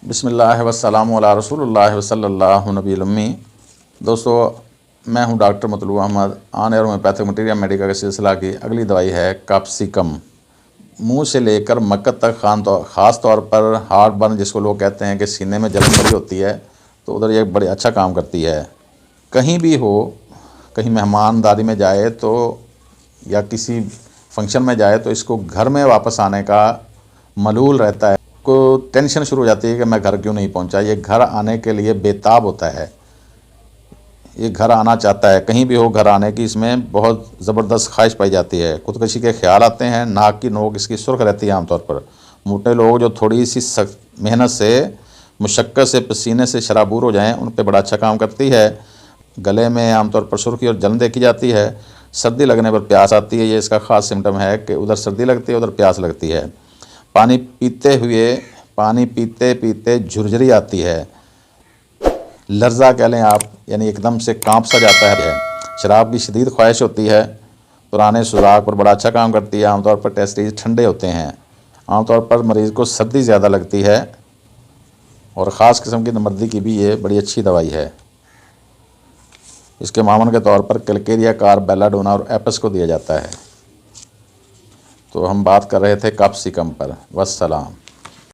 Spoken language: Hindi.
बिस्मिल्लाह वस्सलामु अला रसूलिल्लाह वसल्लल्लाहु नबील उम्मी। दोस्तों, मैं हूं doctor Matloob Ahmad. On air homeopathic materia medica का सिलसिला की अगली दवाई है कैप्सिकम। मुंह से लेकर मक्कत तक ख़ास तौर पर हार्ट बर्न, जिसको लोग कहते हैं कि सीने में जलन बड़ी होती है, तो उधर ये बड़े अच्छा काम करती है। कहीं भी हो, कहीं मेहमानदारी में जाए तो या किसी फंक्शन में जाए तो इसको घर में वापस आने का मलूल रहता है, को टेंशन शुरू हो जाती है कि मैं घर क्यों नहीं पहुंचा। ये घर आने के लिए बेताब होता है, ये घर आना चाहता है। कहीं भी हो घर आने की इसमें बहुत ज़बरदस्त ख्वाहिश पाई जाती है। खुदकशी के ख्याल आते हैं। नाक की नोक इसकी सुर्ख रहती है आमतौर पर। मोटे लोग जो थोड़ी सी मेहनत से, मुशक्क़त से, पसीने से शराबूर हो जाएं, उन पर बड़ा अच्छा काम करती है। गले में आमतौर पर सुर्खी और जलन देखी जाती है। सर्दी लगने पर प्यास आती है, ये इसका ख़ास सिम्टम है कि उधर सर्दी लगती है, उधर प्यास लगती है। पानी पीते पीते झुरझुरी आती है, लर्जा कह लें आप, यानी एकदम से कांप सा जाता है। शराब की शदीद ख्वाहिश होती है, पुराने सुराख पर बड़ा अच्छा काम करती है। आमतौर पर टेस्टिस ठंडे होते हैं। आमतौर पर मरीज़ को सर्दी ज़्यादा लगती है और ख़ास किस्म की नमर्दी की भी ये बड़ी अच्छी दवाई है। इसके मामून के तौर पर कैलकेरिया, कार, बेलाडोना और एपस को दिया जाता है। तो हम बात कर रहे थे कैप्सिकम पर। वस्सलाम।